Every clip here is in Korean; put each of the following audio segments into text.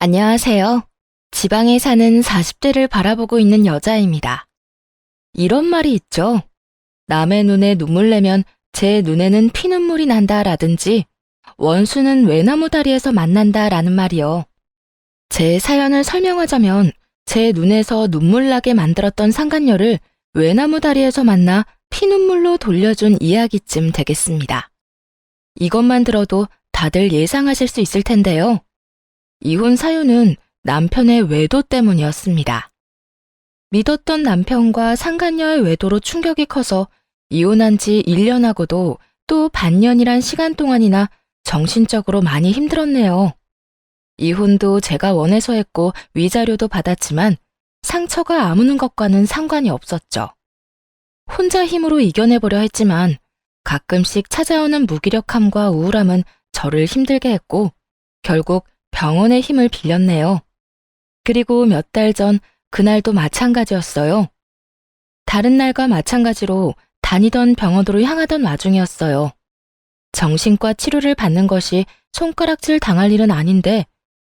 안녕하세요. 지방에 사는 40대를 바라보고 있는 여자입니다. 이런 말이 있죠. 남의 눈에 눈물 내면 제 눈에는 피눈물이 난다라든지 원수는 외나무 다리에서 만난다라는 말이요. 제 사연을 설명하자면 제 눈에서 눈물 나게 만들었던 상간녀를 외나무 다리에서 만나 피눈물로 돌려준 이야기쯤 되겠습니다. 이것만 들어도 다들 예상하실 수 있을 텐데요. 이혼 사유는 남편의 외도 때문이었습니다. 믿었던 남편과 상간녀의 외도로 충격이 커서 이혼한 지 1년하고도 또 반년이란 시간 동안이나 정신적으로 많이 힘들었네요. 이혼도 제가 원해서 했고 위자료도 받았지만 상처가 아무는 것과는 상관이 없었죠. 혼자 힘으로 이겨내보려 했지만 가끔씩 찾아오는 무기력함과 우울함은 저를 힘들게 했고 결국 병원의 힘을 빌렸네요. 그리고 몇 달 전 그날도 마찬가지였어요. 다른 날과 마찬가지로 다니던 병원으로 향하던 와중이었어요. 정신과 치료를 받는 것이 손가락질 당할 일은 아닌데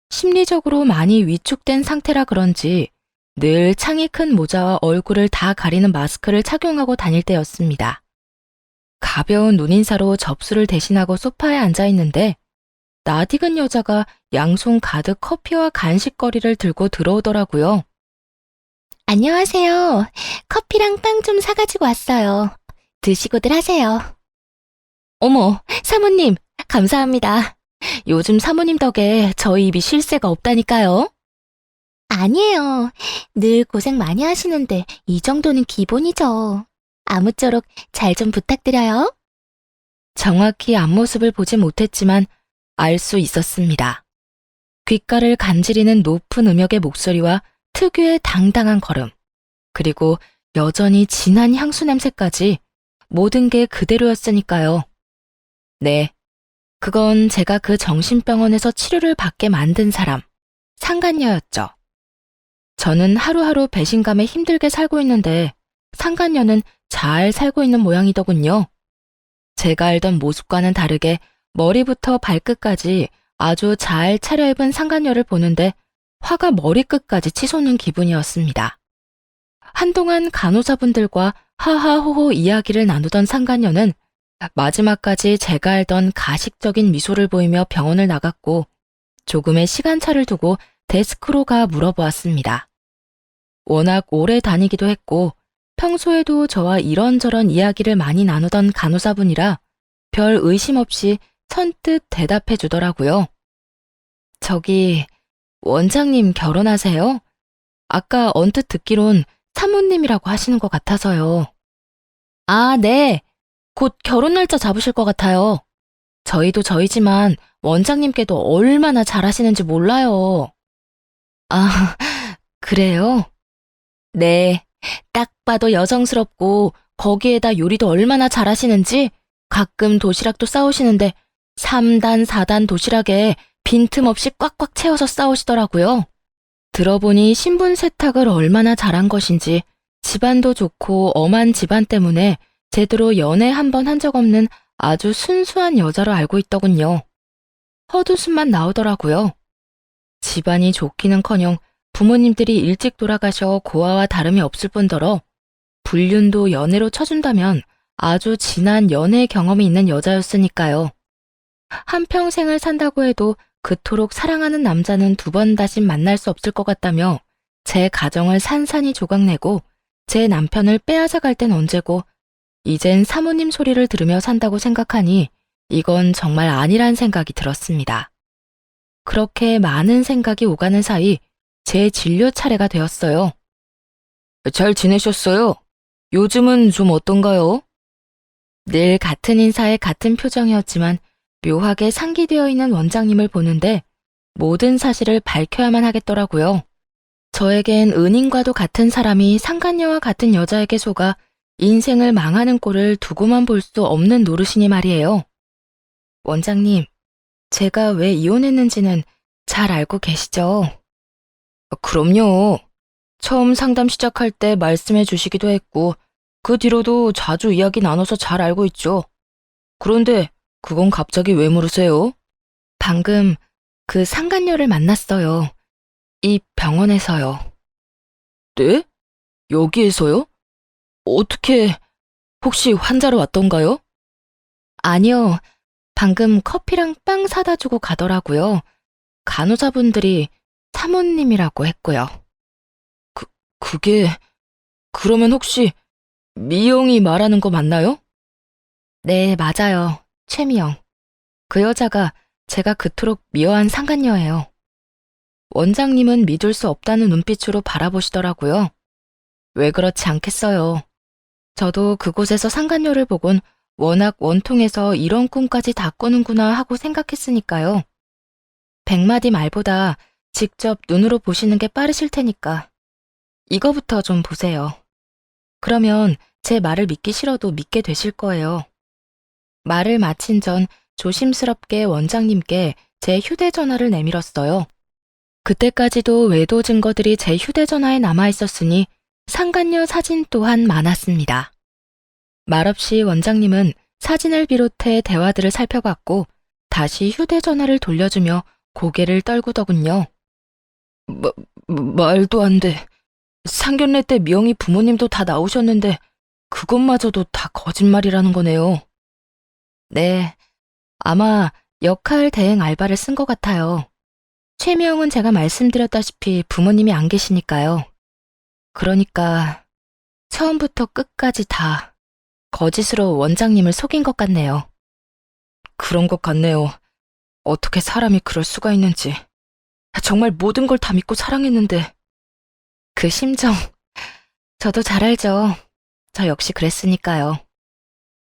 심리적으로 많이 위축된 상태라 그런지 늘 창이 큰 모자와 얼굴을 다 가리는 마스크를 착용하고 다닐 때였습니다. 가벼운 눈인사로 접수를 대신하고 소파에 앉아 있는데 낯익은 여자가 양손 가득 커피와 간식거리를 들고 들어오더라고요. 안녕하세요. 커피랑 빵 좀 사가지고 왔어요. 드시고들 하세요. 어머, 사모님, 감사합니다. 요즘 사모님 덕에 저희 입이 쉴 새가 없다니까요. 아니에요. 늘 고생 많이 하시는데 이 정도는 기본이죠. 아무쪼록 잘 좀 부탁드려요. 정확히 앞모습을 보지 못했지만 알 수 있었습니다. 귓가를 간지리는 높은 음역의 목소리와 특유의 당당한 걸음, 그리고 여전히 진한 향수 냄새까지 모든 게 그대로였으니까요. 네, 그건 제가 그 정신병원에서 치료를 받게 만든 사람, 상간녀였죠. 저는 하루하루 배신감에 힘들게 살고 있는데 상간녀는 잘 살고 있는 모양이더군요. 제가 알던 모습과는 다르게 머리부터 발끝까지 아주 잘 차려입은 상간녀를 보는데 화가 머리끝까지 치솟는 기분이었습니다. 한동안 간호사분들과 하하호호 이야기를 나누던 상간녀는 마지막까지 제가 알던 가식적인 미소를 보이며 병원을 나갔고 조금의 시간차를 두고 데스크로 가 물어보았습니다. 워낙 오래 다니기도 했고 평소에도 저와 이런저런 이야기를 많이 나누던 간호사분이라 별 의심 없이 선뜻 대답해 주더라고요. 저기, 원장님 결혼하세요? 아까 언뜻 듣기론 사모님이라고 하시는 것 같아서요. 아, 네. 곧 결혼 날짜 잡으실 것 같아요. 저희도 저희지만 원장님께도 얼마나 잘하시는지 몰라요. 아, 그래요? 네. 딱 봐도 여성스럽고 거기에다 요리도 얼마나 잘하시는지 가끔 도시락도 싸오시는데 3단, 4단 도시락에 빈틈없이 꽉꽉 채워서 싸오시더라고요. 들어보니 신분 세탁을 얼마나 잘한 것인지 집안도 좋고 엄한 집안 때문에 제대로 연애 한 번 한 적 없는 아주 순수한 여자로 알고 있더군요. 헛웃음만 나오더라고요. 집안이 좋기는커녕 부모님들이 일찍 돌아가셔 고아와 다름이 없을 뿐더러 불륜도 연애로 쳐준다면 아주 진한 연애 경험이 있는 여자였으니까요. 한평생을 산다고 해도 그토록 사랑하는 남자는 두 번 다시 만날 수 없을 것 같다며 제 가정을 산산이 조각내고 제 남편을 빼앗아 갈 땐 언제고 이젠 사모님 소리를 들으며 산다고 생각하니 이건 정말 아니란 생각이 들었습니다. 그렇게 많은 생각이 오가는 사이 제 진료 차례가 되었어요. 잘 지내셨어요? 요즘은 좀 어떤가요? 늘 같은 인사에 같은 표정이었지만 묘하게 상기되어 있는 원장님을 보는데 모든 사실을 밝혀야만 하겠더라고요. 저에겐 은인과도 같은 사람이 상간녀와 같은 여자에게 속아 인생을 망하는 꼴을 두고만 볼 수 없는 노릇이니 말이에요. 원장님, 제가 왜 이혼했는지는 잘 알고 계시죠? 그럼요. 처음 상담 시작할 때 말씀해 주시기도 했고 그 뒤로도 자주 이야기 나눠서 잘 알고 있죠. 그런데 그건 갑자기 왜 물으세요? 방금 그 상간녀를 만났어요. 이 병원에서요. 네? 여기에서요? 어떻게, 혹시 환자로 왔던가요? 아니요. 방금 커피랑 빵 사다 주고 가더라고요. 간호사분들이 사모님이라고 했고요. 그게, 그러면 혹시 미영이 말하는 거 맞나요? 네, 맞아요. 최미영. 그 여자가 제가 그토록 미워한 상간녀예요. 원장님은 믿을 수 없다는 눈빛으로 바라보시더라고요. 왜 그렇지 않겠어요. 저도 그곳에서 상간녀를 보곤 워낙 원통해서 이런 꿈까지 다 꾸는구나 하고 생각했으니까요. 100마디 말보다 직접 눈으로 보시는 게 빠르실 테니까 이거부터 좀 보세요. 그러면 제 말을 믿기 싫어도 믿게 되실 거예요. 말을 마친 전 조심스럽게 원장님께 제 휴대전화를 내밀었어요. 그때까지도 외도 증거들이 제 휴대전화에 남아있었으니 상간녀 사진 또한 많았습니다. 말없이 원장님은 사진을 비롯해 대화들을 살펴봤고 다시 휴대전화를 돌려주며 고개를 떨구더군요. 말도 안 돼. 상견례 때 미영이 부모님도 다 나오셨는데 그것마저도 다 거짓말이라는 거네요. 네, 아마 역할 대행 알바를 쓴 것 같아요. 최미영은 제가 말씀드렸다시피 부모님이 안 계시니까요. 그러니까 처음부터 끝까지 다 거짓으로 원장님을 속인 것 같네요. 그런 것 같네요. 어떻게 사람이 그럴 수가 있는지. 정말 모든 걸 다 믿고 사랑했는데. 그 심정, 저도 잘 알죠. 저 역시 그랬으니까요.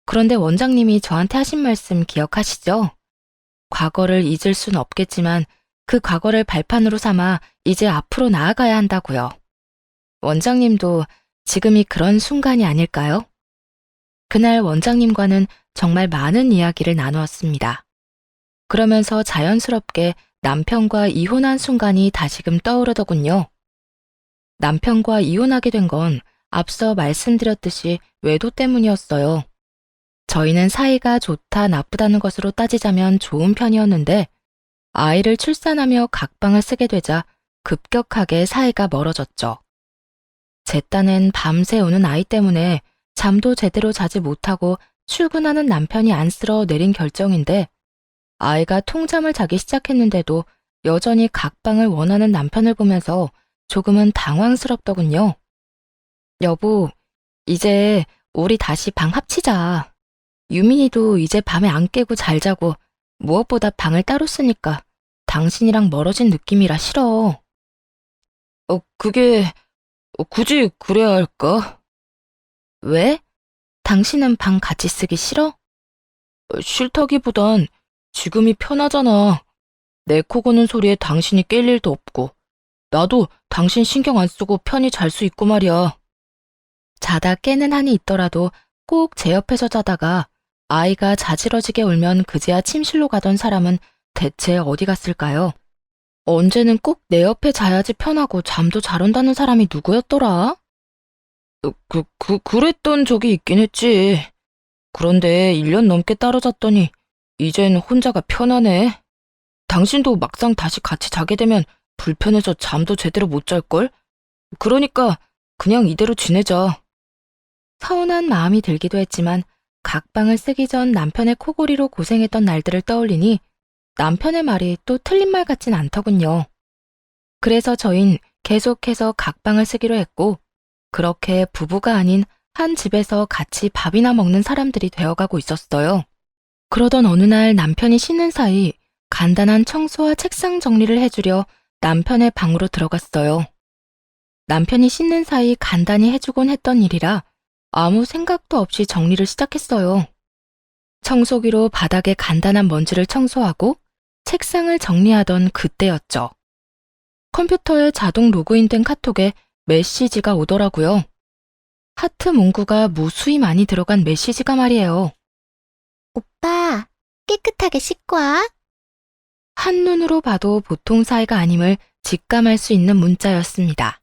그런데 원장님이 저한테 하신 말씀 기억하시죠? 과거를 잊을 순 없겠지만 그 과거를 발판으로 삼아 이제 앞으로 나아가야 한다고요. 원장님도 지금이 그런 순간이 아닐까요? 그날 원장님과는 정말 많은 이야기를 나누었습니다. 그러면서 자연스럽게 남편과 이혼한 순간이 다시금 떠오르더군요. 남편과 이혼하게 된 건 앞서 말씀드렸듯이 외도 때문이었어요. 저희는 사이가 좋다 나쁘다는 것으로 따지자면 좋은 편이었는데 아이를 출산하며 각방을 쓰게 되자 급격하게 사이가 멀어졌죠. 제 딴엔 밤새 우는 아이 때문에 잠도 제대로 자지 못하고 출근하는 남편이 안쓰러워 내린 결정인데 아이가 통잠을 자기 시작했는데도 여전히 각방을 원하는 남편을 보면서 조금은 당황스럽더군요. 여보, 이제 우리 다시 방 합치자. 유민이도 이제 밤에 안 깨고 잘 자고 무엇보다 방을 따로 쓰니까 당신이랑 멀어진 느낌이라 싫어. 그게 굳이 그래야 할까? 왜? 당신은 방 같이 쓰기 싫어? 싫다기보단 지금이 편하잖아. 내 코 고는 소리에 당신이 깰 일도 없고 나도 당신 신경 안 쓰고 편히 잘 수 있고 말이야. 자다 깨는 한이 있더라도 꼭 제 옆에서 자다가 아이가 자지러지게 울면 그제야 침실로 가던 사람은 대체 어디 갔을까요? 언제는 꼭 내 옆에 자야지 편하고 잠도 잘 온다는 사람이 누구였더라? 그랬던 적이 있긴 했지. 그런데 1년 넘게 따로 잤더니 이젠 혼자가 편하네. 당신도 막상 다시 같이 자게 되면 불편해서 잠도 제대로 못 잘걸? 그러니까 그냥 이대로 지내자. 서운한 마음이 들기도 했지만 각방을 쓰기 전 남편의 코골이로 고생했던 날들을 떠올리니 남편의 말이 또 틀린 말 같진 않더군요. 그래서 저흰 계속해서 각방을 쓰기로 했고 그렇게 부부가 아닌 한 집에서 같이 밥이나 먹는 사람들이 되어가고 있었어요. 그러던 어느 날 남편이 쉬는 사이 간단한 청소와 책상 정리를 해주려 남편의 방으로 들어갔어요. 남편이 씻는 사이 간단히 해주곤 했던 일이라 아무 생각도 없이 정리를 시작했어요. 청소기로 바닥에 간단한 먼지를 청소하고 책상을 정리하던 그때였죠. 컴퓨터에 자동 로그인된 카톡에 메시지가 오더라고요. 하트 문구가 무수히 많이 들어간 메시지가 말이에요. 오빠, 깨끗하게 씻고 와. 한눈으로 봐도 보통 사이가 아님을 직감할 수 있는 문자였습니다.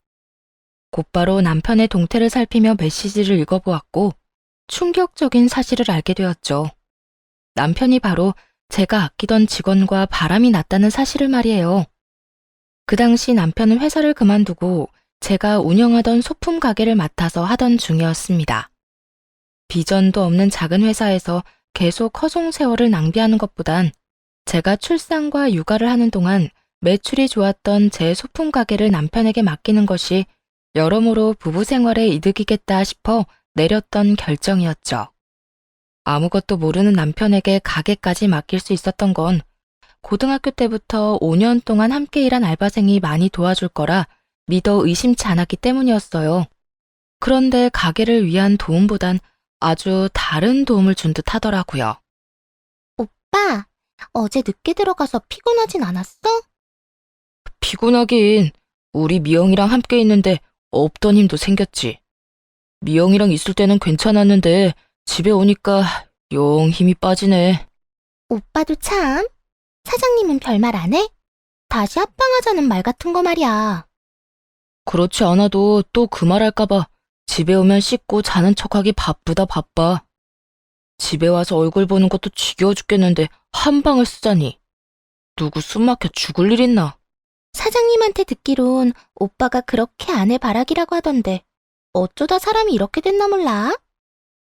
곧바로 남편의 동태를 살피며 메시지를 읽어보았고 충격적인 사실을 알게 되었죠. 남편이 바로 제가 아끼던 직원과 바람이 났다는 사실을 말이에요. 그 당시 남편은 회사를 그만두고 제가 운영하던 소품 가게를 맡아서 하던 중이었습니다. 비전도 없는 작은 회사에서 계속 허송 세월을 낭비하는 것보단 제가 출산과 육아를 하는 동안 매출이 좋았던 제 소품 가게를 남편에게 맡기는 것이 여러모로 부부 생활에 이득이겠다 싶어 내렸던 결정이었죠. 아무것도 모르는 남편에게 가게까지 맡길 수 있었던 건 고등학교 때부터 5년 동안 함께 일한 알바생이 많이 도와줄 거라 믿어 의심치 않았기 때문이었어요. 그런데 가게를 위한 도움보단 아주 다른 도움을 준 듯 하더라고요. 오빠, 어제 늦게 들어가서 피곤하진 않았어? 피곤하긴. 우리 미영이랑 함께 있는데 없던 힘도 생겼지. 미영이랑 있을 때는 괜찮았는데 집에 오니까 영 힘이 빠지네. 오빠도 참. 사장님은 별말 안 해? 다시 합방하자는 말 같은 거 말이야. 그렇지 않아도 또 그 말 할까봐 집에 오면 씻고 자는 척하기 바쁘다 바빠. 집에 와서 얼굴 보는 것도 지겨워 죽겠는데 한 방을 쓰자니. 누구 숨 막혀 죽을 일 있나? 사장님한테 듣기론 오빠가 그렇게 아내 바라기라고 하던데 어쩌다 사람이 이렇게 됐나 몰라?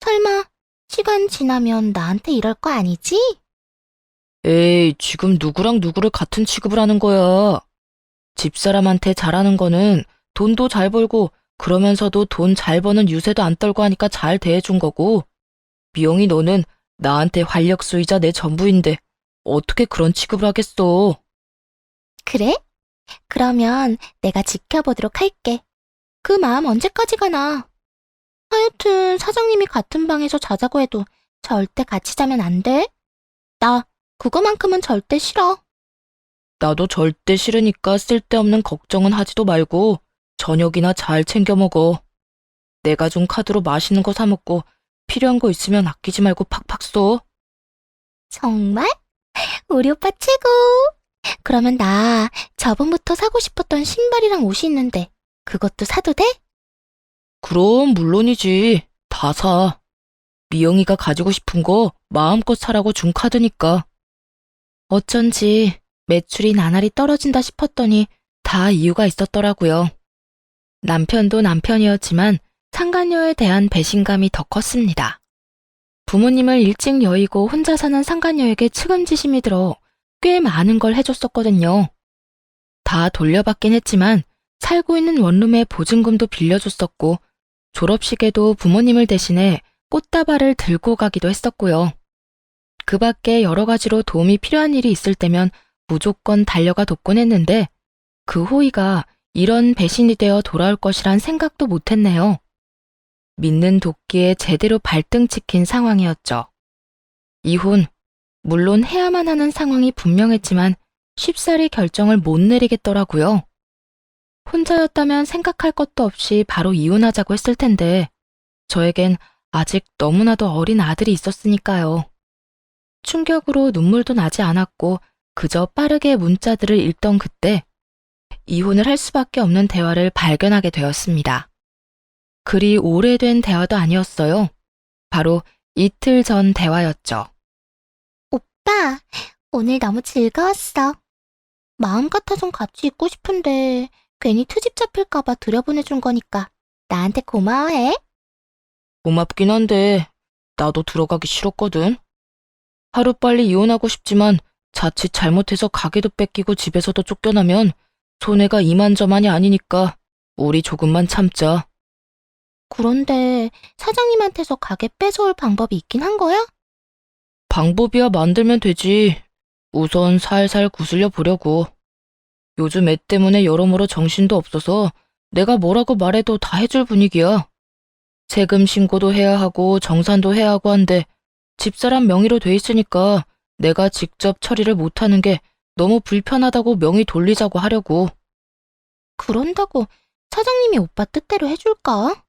설마 시간 지나면 나한테 이럴 거 아니지? 에이, 지금 누구랑 누구를 같은 취급을 하는 거야. 집사람한테 잘하는 거는 돈도 잘 벌고 그러면서도 돈 잘 버는 유세도 안 떨고 하니까 잘 대해준 거고, 미영이 너는 나한테 활력소이자 내 전부인데 어떻게 그런 취급을 하겠어. 그래? 그러면 내가 지켜보도록 할게. 그 마음 언제까지 가나? 하여튼 사장님이 같은 방에서 자자고 해도 절대 같이 자면 안 돼. 나 그거만큼은 절대 싫어. 나도 절대 싫으니까 쓸데없는 걱정은 하지도 말고 저녁이나 잘 챙겨 먹어. 내가 준 카드로 맛있는 거 사 먹고 필요한 거 있으면 아끼지 말고 팍팍 써. 정말? 우리 오빠 최고. 그러면 나 저번부터 사고 싶었던 신발이랑 옷이 있는데 그것도 사도 돼? 그럼 물론이지. 다 사. 미영이가 가지고 싶은 거 마음껏 사라고 준 카드니까. 어쩐지 매출이 나날이 떨어진다 싶었더니 다 이유가 있었더라고요. 남편도 남편이었지만 상간녀에 대한 배신감이 더 컸습니다. 부모님을 일찍 여의고 혼자 사는 상간녀에게 측은지심이 들어 꽤 많은 걸 해줬었거든요. 다 돌려받긴 했지만 살고 있는 원룸의 보증금도 빌려줬었고 졸업식에도 부모님을 대신해 꽃다발을 들고 가기도 했었고요. 그 밖에 여러 가지로 도움이 필요한 일이 있을 때면 무조건 달려가 돕곤 했는데 그 호의가 이런 배신이 되어 돌아올 것이란 생각도 못했네요. 믿는 도끼에 제대로 발등 찍힌 상황이었죠. 이혼, 물론 해야만 하는 상황이 분명했지만 쉽사리 결정을 못 내리겠더라고요. 혼자였다면 생각할 것도 없이 바로 이혼하자고 했을 텐데 저에겐 아직 너무나도 어린 아들이 있었으니까요. 충격으로 눈물도 나지 않았고 그저 빠르게 문자들을 읽던 그때 이혼을 할 수밖에 없는 대화를 발견하게 되었습니다. 그리 오래된 대화도 아니었어요. 바로 이틀 전 대화였죠. 오빠, 오늘 너무 즐거웠어. 마음 같아선 같이 있고 싶은데 괜히 트집 잡힐까봐 들여보내준 거니까 나한테 고마워해. 고맙긴 한데 나도 들어가기 싫었거든. 하루빨리 이혼하고 싶지만 자칫 잘못해서 가게도 뺏기고 집에서도 쫓겨나면 손해가 이만저만이 아니니까 우리 조금만 참자. 그런데 사장님한테서 가게 뺏어올 방법이 있긴 한 거야? 방법이야 만들면 되지. 우선 살살 구슬려 보려고. 요즘 애 때문에 여러모로 정신도 없어서 내가 뭐라고 말해도 다 해줄 분위기야. 세금 신고도 해야 하고 정산도 해야 하고 한데 집사람 명의로 돼 있으니까 내가 직접 처리를 못하는 게 너무 불편하다고 명의 돌리자고 하려고. 그런다고 사장님이 오빠 뜻대로 해줄까?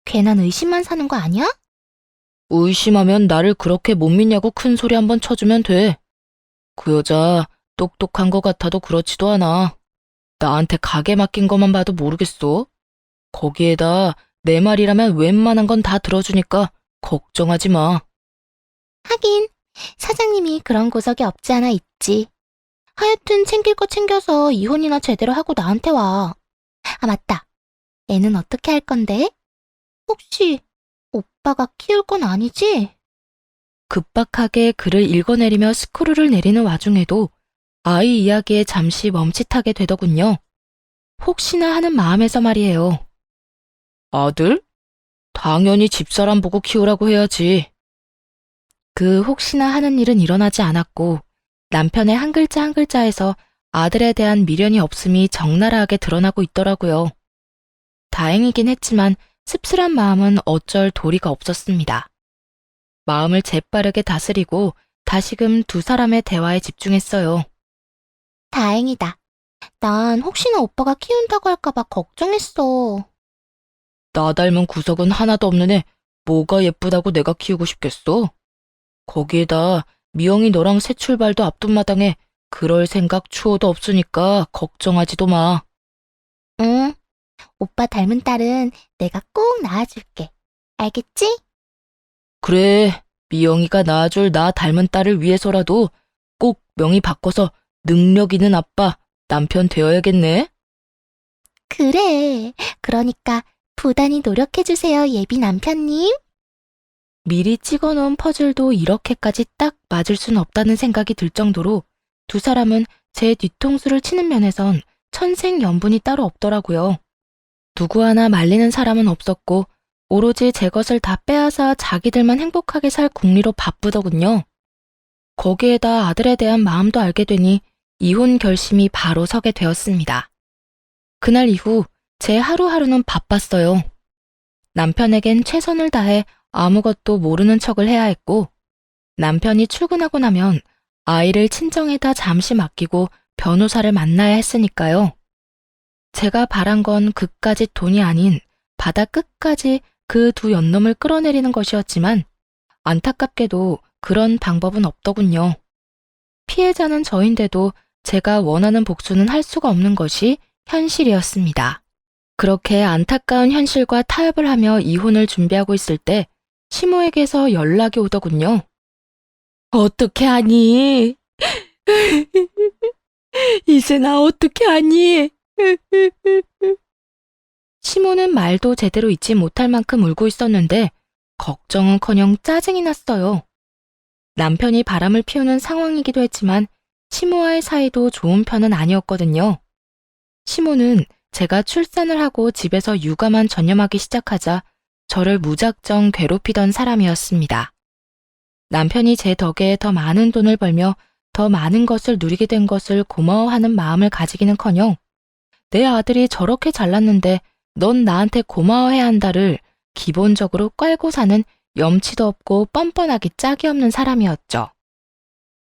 괜한 의심만 사는 거 아니야? 의심하면 나를 그렇게 못 믿냐고 큰 소리 한번 쳐주면 돼. 그 여자 똑똑한 것 같아도 그렇지도 않아. 나한테 가게 맡긴 것만 봐도 모르겠어. 거기에다 내 말이라면 웬만한 건 다 들어주니까 걱정하지 마. 하긴 사장님이 그런 구석이 없지 않아 있지. 하여튼 챙길 거 챙겨서 이혼이나 제대로 하고 나한테 와. 아, 맞다. 애는 어떻게 할 건데? 혹시 오빠가 키울 건 아니지? 급박하게 글을 읽어내리며 스크롤을 내리는 와중에도 아이 이야기에 잠시 멈칫하게 되더군요. 혹시나 하는 마음에서 말이에요. 아들? 당연히 집사람 보고 키우라고 해야지. 그 혹시나 하는 일은 일어나지 않았고 남편의 한 글자 한 글자에서 아들에 대한 미련이 없음이 적나라하게 드러나고 있더라고요. 다행이긴 했지만 씁쓸한 마음은 어쩔 도리가 없었습니다. 마음을 재빠르게 다스리고 다시금 두 사람의 대화에 집중했어요. 다행이다. 난 혹시나 오빠가 키운다고 할까봐 걱정했어. 나 닮은 구석은 하나도 없는 애 뭐가 예쁘다고 내가 키우고 싶겠어? 거기에다 미영이 너랑 새 출발도 앞둔 마당에 그럴 생각 추호도 없으니까 걱정하지도 마. 응, 오빠 닮은 딸은 내가 꼭 낳아줄게. 알겠지? 그래, 미영이가 낳아줄 나 닮은 딸을 위해서라도 꼭 명의 바꿔서 능력 있는 아빠, 남편 되어야겠네. 그래. 그러니까 부단히 노력해주세요, 예비 남편님. 미리 찍어놓은 퍼즐도 이렇게까지 딱 맞을 순 없다는 생각이 들 정도로 두 사람은 제 뒤통수를 치는 면에선 천생연분이 따로 없더라고요. 누구 하나 말리는 사람은 없었고 오로지 제 것을 다 빼앗아 자기들만 행복하게 살 궁리로 바쁘더군요. 거기에다 아들에 대한 마음도 알게 되니 이혼 결심이 바로 서게 되었습니다. 그날 이후 제 하루하루는 바빴어요. 남편에겐 최선을 다해 아무것도 모르는 척을 해야 했고 남편이 출근하고 나면 아이를 친정에다 잠시 맡기고 변호사를 만나야 했으니까요. 제가 바란 건 그까짓 돈이 아닌 바다 끝까지 그 두 연놈을 끌어내리는 것이었지만 안타깝게도 그런 방법은 없더군요. 피해자는 저인데도 제가 원하는 복수는 할 수가 없는 것이 현실이었습니다. 그렇게 안타까운 현실과 타협을 하며 이혼을 준비하고 있을 때 시모에게서 연락이 오더군요. 어떻게 하니? 이제 나 어떻게 하니? 시모는 말도 제대로 잊지 못할 만큼 울고 있었는데 걱정은커녕 짜증이 났어요. 남편이 바람을 피우는 상황이기도 했지만 시모와의 사이도 좋은 편은 아니었거든요. 시모는 제가 출산을 하고 집에서 육아만 전념하기 시작하자 저를 무작정 괴롭히던 사람이었습니다. 남편이 제 덕에 더 많은 돈을 벌며 더 많은 것을 누리게 된 것을 고마워하는 마음을 가지기는커녕 내 아들이 저렇게 잘났는데 넌 나한테 고마워해야 한다를 기본적으로 깔고 사는 염치도 없고 뻔뻔하기 짝이 없는 사람이었죠.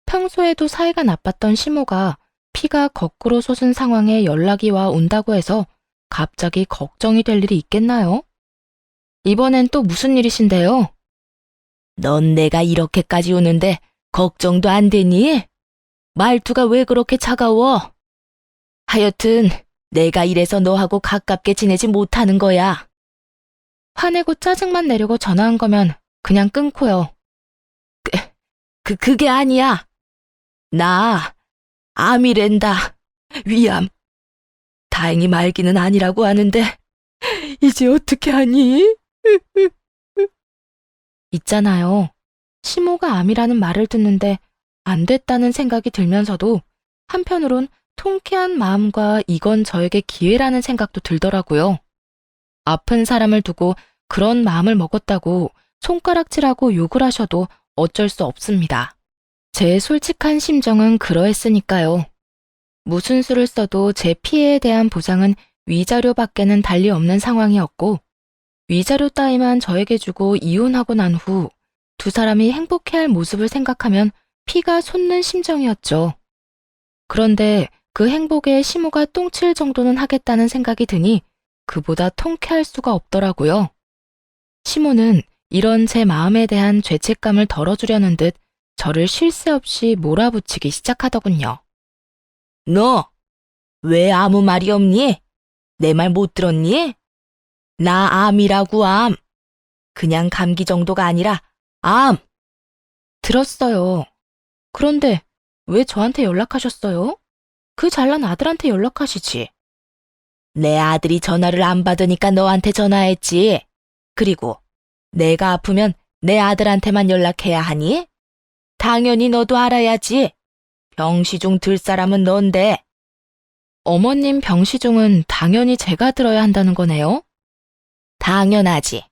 평소에도 사이가 나빴던 시모가 피가 거꾸로 솟은 상황에 연락이 와 온다고 해서 갑자기 걱정이 될 일이 있겠나요? 이번엔 또 무슨 일이신데요? 넌 내가 이렇게까지 오는데 걱정도 안 되니? 말투가 왜 그렇게 차가워? 하여튼 내가 이래서 너하고 가깝게 지내지 못하는 거야. 화내고 짜증만 내려고 전화한 거면 그냥 끊고요. 그게 아니야. 나 암이랜다. 위암. 다행히 말기는 아니라고 하는데 이제 어떻게 하니? 있잖아요. 시모가 암이라는 말을 듣는데 안 됐다는 생각이 들면서도 한편으론 통쾌한 마음과 이건 저에게 기회라는 생각도 들더라고요. 아픈 사람을 두고 그런 마음을 먹었다고 손가락질하고 욕을 하셔도 어쩔 수 없습니다. 제 솔직한 심정은 그러했으니까요. 무슨 수를 써도 제 피해에 대한 보상은 위자료밖에는 달리 없는 상황이었고 위자료 따위만 저에게 주고 이혼하고 난 후 두 사람이 행복해할 모습을 생각하면 피가 솟는 심정이었죠. 그런데 그 행복에 시모가 똥칠 정도는 하겠다는 생각이 드니 그보다 통쾌할 수가 없더라고요. 시모는 이런 제 마음에 대한 죄책감을 덜어주려는 듯 저를 쉴 새 없이 몰아붙이기 시작하더군요. 너 왜 아무 말이 없니? 내 말 못 들었니? 나 암이라고 암. 그냥 감기 정도가 아니라 암. 들었어요. 그런데 왜 저한테 연락하셨어요? 그 잘난 아들한테 연락하시지. 내 아들이 전화를 안 받으니까 너한테 전화했지. 그리고 내가 아프면 내 아들한테만 연락해야 하니? 당연히 너도 알아야지. 병시중 들 사람은 넌데. 어머님 병시중은 당연히 제가 들어야 한다는 거네요? 당연하지.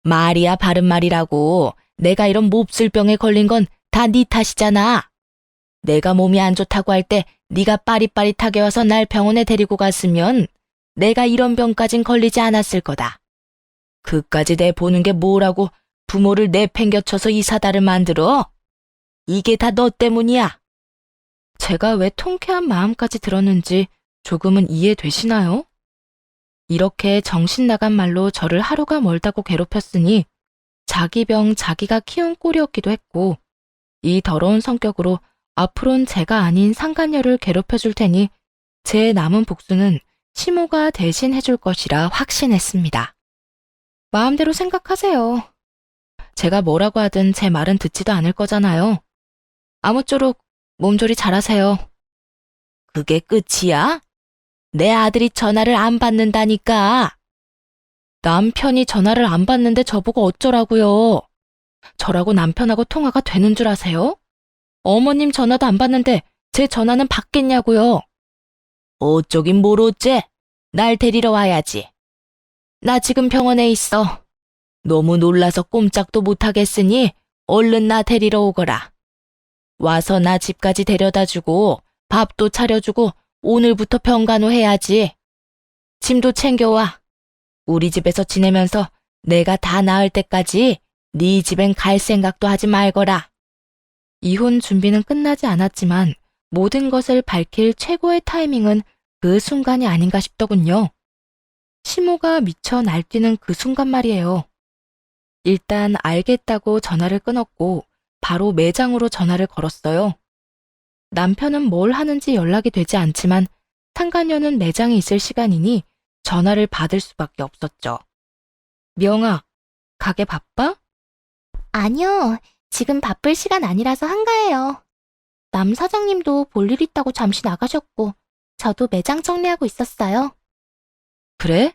말이야 바른 말이라고. 내가 이런 몹쓸 병에 걸린 건 다 네 탓이잖아. 내가 몸이 안 좋다고 할 때 네가 빠릿빠릿하게 와서 날 병원에 데리고 갔으면 내가 이런 병까진 걸리지 않았을 거다. 그까지 내 보는 게 뭐라고 부모를 내팽겨쳐서 이 사달을 만들어? 이게 다 너 때문이야. 제가 왜 통쾌한 마음까지 들었는지 조금은 이해되시나요? 이렇게 정신 나간 말로 저를 하루가 멀다고 괴롭혔으니 자기 병 자기가 키운 꼴이었기도 했고, 이 더러운 성격으로 앞으론 제가 아닌 상간녀를 괴롭혀줄 테니 제 남은 복수는 시모가 대신 해줄 것이라 확신했습니다. 마음대로 생각하세요. 제가 뭐라고 하든 제 말은 듣지도 않을 거잖아요. 아무쪼록 몸조리 잘하세요. 그게 끝이야? 내 아들이 전화를 안 받는다니까. 남편이 전화를 안 받는데 저보고 어쩌라고요. 저라고 남편하고 통화가 되는 줄 아세요? 어머님 전화도 안 받는데 제 전화는 받겠냐고요. 어쩌긴 뭘 어째? 날 데리러 와야지. 나 지금 병원에 있어. 너무 놀라서 꼼짝도 못하겠으니 얼른 나 데리러 오거라. 와서 나 집까지 데려다주고 밥도 차려주고 오늘부터 병간호 해야지. 짐도 챙겨와. 우리 집에서 지내면서 내가 다 나을 때까지 네 집엔 갈 생각도 하지 말거라. 이혼 준비는 끝나지 않았지만 모든 것을 밝힐 최고의 타이밍은 그 순간이 아닌가 싶더군요. 시모가 미쳐 날뛰는 그 순간 말이에요. 일단 알겠다고 전화를 끊었고 바로 매장으로 전화를 걸었어요. 남편은 뭘 하는지 연락이 되지 않지만 상간녀는 매장에 있을 시간이니 전화를 받을 수밖에 없었죠. 명아, 가게 바빠? 아니요, 지금 바쁠 시간 아니라서 한가해요. 남 사장님도 볼 일 있다고 잠시 나가셨고, 저도 매장 정리하고 있었어요. 그래?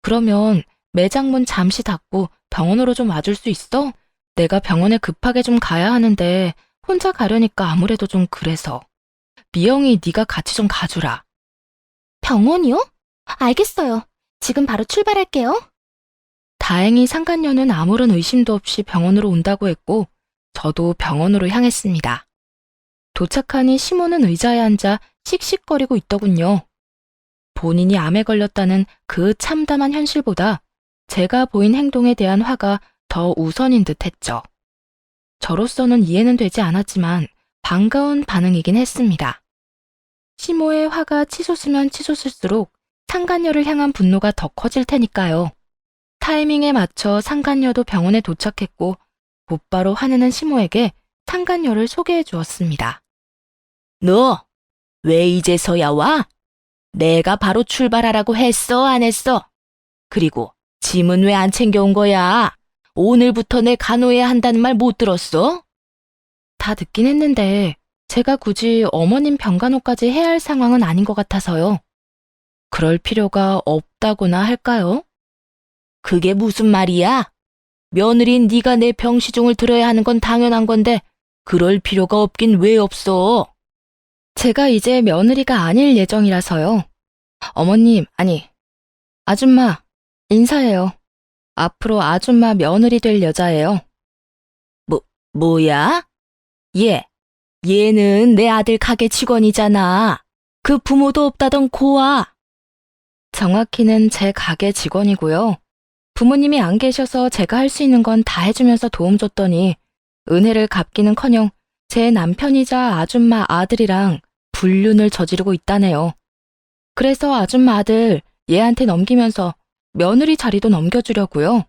그러면 매장 문 잠시 닫고 병원으로 좀 와줄 수 있어? 내가 병원에 급하게 좀 가야 하는데 혼자 가려니까 아무래도 좀 그래서. 미영이 네가 같이 좀 가주라. 병원이요? 알겠어요. 지금 바로 출발할게요. 다행히 상간녀는 아무런 의심도 없이 병원으로 온다고 했고 저도 병원으로 향했습니다. 도착하니 시모는 의자에 앉아 씩씩거리고 있더군요. 본인이 암에 걸렸다는 그 참담한 현실보다 제가 보인 행동에 대한 화가 더 우선인 듯 했죠. 저로서는 이해는 되지 않았지만 반가운 반응이긴 했습니다. 시모의 화가 치솟으면 치솟을수록 상간녀를 향한 분노가 더 커질 테니까요. 타이밍에 맞춰 상간녀도 병원에 도착했고 곧바로 화내는 시모에게 상간녀를 소개해 주었습니다. 너 왜 이제서야 와? 내가 바로 출발하라고 했어, 안 했어? 그리고 짐은 왜 안 챙겨온 거야? 오늘부터 내 간호해야 한다는 말 못 들었어? 다 듣긴 했는데 제가 굳이 어머님 병간호까지 해야 할 상황은 아닌 것 같아서요. 그럴 필요가 없다고나 할까요? 그게 무슨 말이야? 며느리인 네가 내 병시중을 들어야 하는 건 당연한 건데 그럴 필요가 없긴 왜 없어? 제가 이제 며느리가 아닐 예정이라서요. 어머님, 아니, 아줌마, 인사해요. 앞으로 아줌마 며느리 될 여자예요. 뭐야? 얘는 내 아들 가게 직원이잖아. 그 부모도 없다던 고아. 정확히는 제 가게 직원이고요. 부모님이 안 계셔서 제가 할 수 있는 건 다 해주면서 도움 줬더니 은혜를 갚기는커녕 제 남편이자 아줌마 아들이랑 불륜을 저지르고 있다네요. 그래서 아줌마 아들 얘한테 넘기면서 며느리 자리도 넘겨주려고요.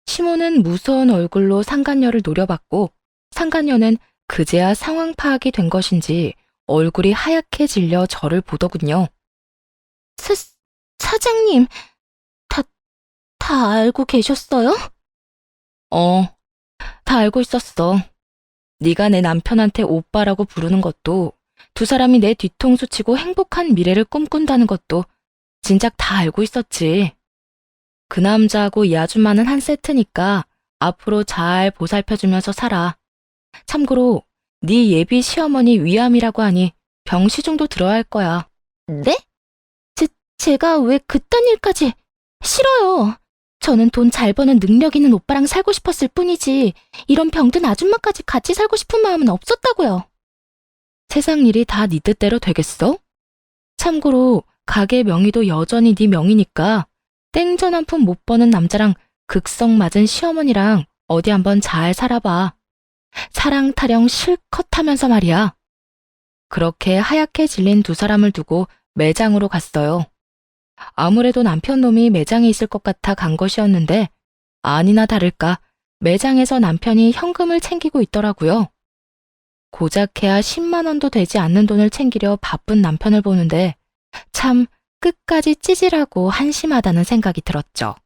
시모는 무서운 얼굴로 상간녀를 노려봤고 상간녀는 그제야 상황 파악이 된 것인지 얼굴이 하얗게 질려 저를 보더군요. 사장님, 다 알고 계셨어요? 다 알고 있었어. 네가 내 남편한테 오빠라고 부르는 것도 두 사람이 내 뒤통수 치고 행복한 미래를 꿈꾼다는 것도 진작 다 알고 있었지. 그 남자하고 이 아줌마는 한 세트니까 앞으로 잘 보살펴주면서 살아. 참고로 네 예비 시어머니 위암이라고 하니 병시 정도 들어야 할 거야. 네? 제가 왜 그딴 일까지? 싫어요. 저는 돈 잘 버는 능력 있는 오빠랑 살고 싶었을 뿐이지 이런 병든 아줌마까지 같이 살고 싶은 마음은 없었다고요. 세상 일이 다 네 뜻대로 되겠어? 참고로 가게 명의도 여전히 네 명의니까 땡전 한 푼 못 버는 남자랑 극성 맞은 시어머니랑 어디 한번 잘 살아봐. 사랑 타령 실컷 하면서 말이야. 그렇게 하얗게 질린 두 사람을 두고 매장으로 갔어요. 아무래도 남편 놈이 매장에 있을 것 같아 간 것이었는데 아니나 다를까 매장에서 남편이 현금을 챙기고 있더라고요. 고작해야 10만 원도 되지 않는 돈을 챙기려 바쁜 남편을 보는데 참 끝까지 찌질하고 한심하다는 생각이 들었죠.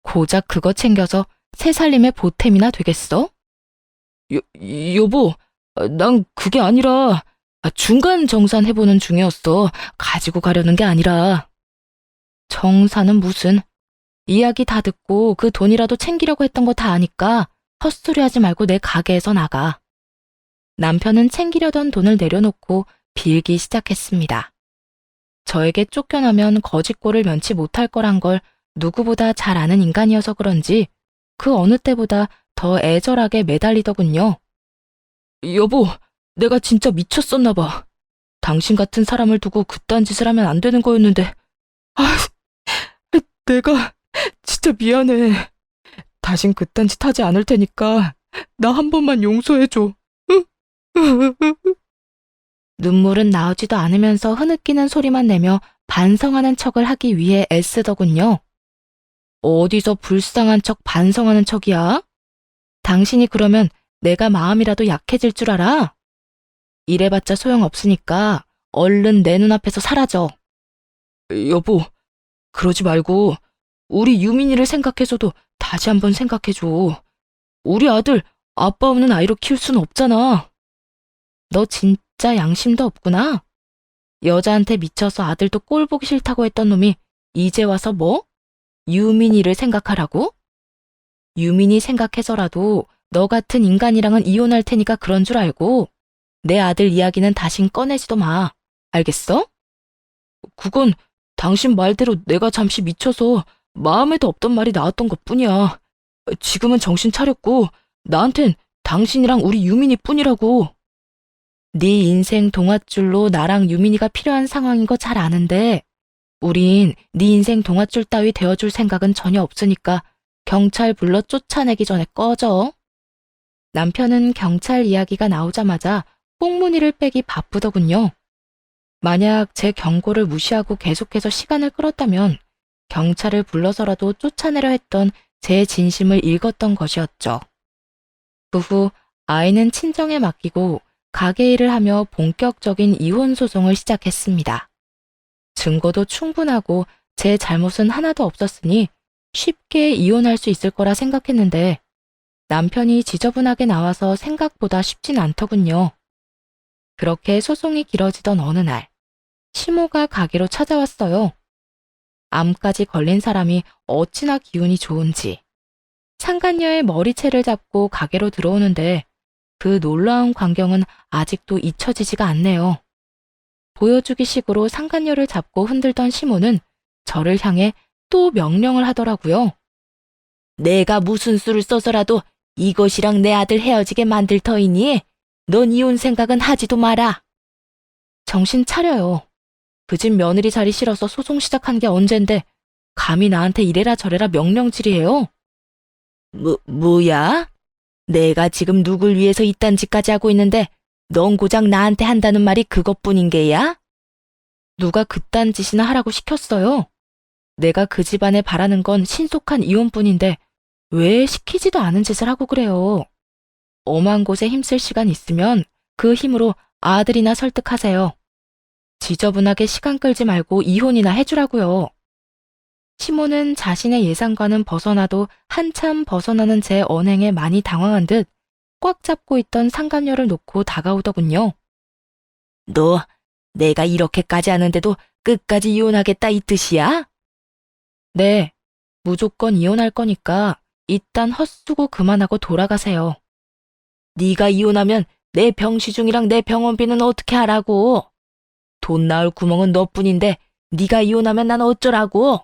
고작 그거 챙겨서 새 살림의 보탬이나 되겠어? 여보, 난 그게 아니라 중간 정산 해보는 중이었어. 가지고 가려는 게 아니라. 정산은 무슨? 이야기 다 듣고 그 돈이라도 챙기려고 했던 거 다 아니까 헛소리 하지 말고 내 가게에서 나가. 남편은 챙기려던 돈을 내려놓고 빌기 시작했습니다. 저에게 쫓겨나면 거짓골을 면치 못할 거란 걸 누구보다 잘 아는 인간이어서 그런지 그 어느 때보다 더 애절하게 매달리더군요. 여보, 내가 진짜 미쳤었나 봐. 당신 같은 사람을 두고 그딴 짓을 하면 안 되는 거였는데. 내가 진짜 미안해. 다신 그딴 짓 하지 않을 테니까 나 한 번만 용서해줘. 눈물은 나오지도 않으면서 흐느끼는 소리만 내며 반성하는 척을 하기 위해 애쓰더군요. 어디서 불쌍한 척 반성하는 척이야? 당신이 그러면 내가 마음이라도 약해질 줄 알아? 이래봤자 소용없으니까 얼른 내 눈앞에서 사라져. 여보, 그러지 말고 우리 유민이를 생각해서도 다시 한번 생각해줘. 우리 아들 아빠 없는 아이로 키울 수는 없잖아. 너 진짜 양심도 없구나. 여자한테 미쳐서 아들도 꼴 보기 싫다고 했던 놈이 이제 와서 뭐? 유민이를 생각하라고? 유민이 생각해서라도 너 같은 인간이랑은 이혼할 테니까 그런 줄 알고 내 아들 이야기는 다신 꺼내지도 마. 알겠어? 그건 당신 말대로 내가 잠시 미쳐서 마음에도 없던 말이 나왔던 것뿐이야. 지금은 정신 차렸고 나한텐 당신이랑 우리 유민이 뿐이라고. 네 인생 동아줄로 나랑 유민이가 필요한 상황인 거 잘 아는데 우린 네 인생 동아줄 따위 되어줄 생각은 전혀 없으니까 경찰 불러 쫓아내기 전에 꺼져. 남편은 경찰 이야기가 나오자마자 뽕무늬를 빼기 바쁘더군요. 만약 제 경고를 무시하고 계속해서 시간을 끌었다면 경찰을 불러서라도 쫓아내려 했던 제 진심을 읽었던 것이었죠. 그 후 아이는 친정에 맡기고 가게 일을 하며 본격적인 이혼 소송을 시작했습니다. 증거도 충분하고 제 잘못은 하나도 없었으니 쉽게 이혼할 수 있을 거라 생각했는데 남편이 지저분하게 나와서 생각보다 쉽진 않더군요. 그렇게 소송이 길어지던 어느 날 시모가 가게로 찾아왔어요. 암까지 걸린 사람이 어찌나 기운이 좋은지. 상간녀의 머리채를 잡고 가게로 들어오는데 그 놀라운 광경은 아직도 잊혀지지가 않네요. 보여주기식으로 상간녀를 잡고 흔들던 시모는 저를 향해 또 명령을 하더라고요. 내가 무슨 수를 써서라도 이것이랑 내 아들 헤어지게 만들 터이니 넌 이혼 생각은 하지도 마라. 정신 차려요. 그 집 며느리 자리 싫어서 소송 시작한 게 언젠데 감히 나한테 이래라 저래라 명령질이에요? 뭐야? 내가 지금 누굴 위해서 이딴 짓까지 하고 있는데 넌 고작 나한테 한다는 말이 그것뿐인 게야? 누가 그딴 짓이나 하라고 시켰어요? 내가 그 집안에 바라는 건 신속한 이혼뿐인데 왜 시키지도 않은 짓을 하고 그래요? 엄한 곳에 힘쓸 시간 있으면 그 힘으로 아들이나 설득하세요. 지저분하게 시간 끌지 말고 이혼이나 해주라고요. 시모는 자신의 예상과는 벗어나도 한참 벗어나는 제 언행에 많이 당황한 듯 꽉 잡고 있던 상간녀를 놓고 다가오더군요. 너 내가 이렇게까지 하는데도 끝까지 이혼하겠다 이 뜻이야? 네, 무조건 이혼할 거니까 일단 헛수고 그만하고 돌아가세요. 네가 이혼하면 내 병시중이랑 내 병원비는 어떻게 하라고? 돈 나올 구멍은 너뿐인데 네가 이혼하면 난 어쩌라고?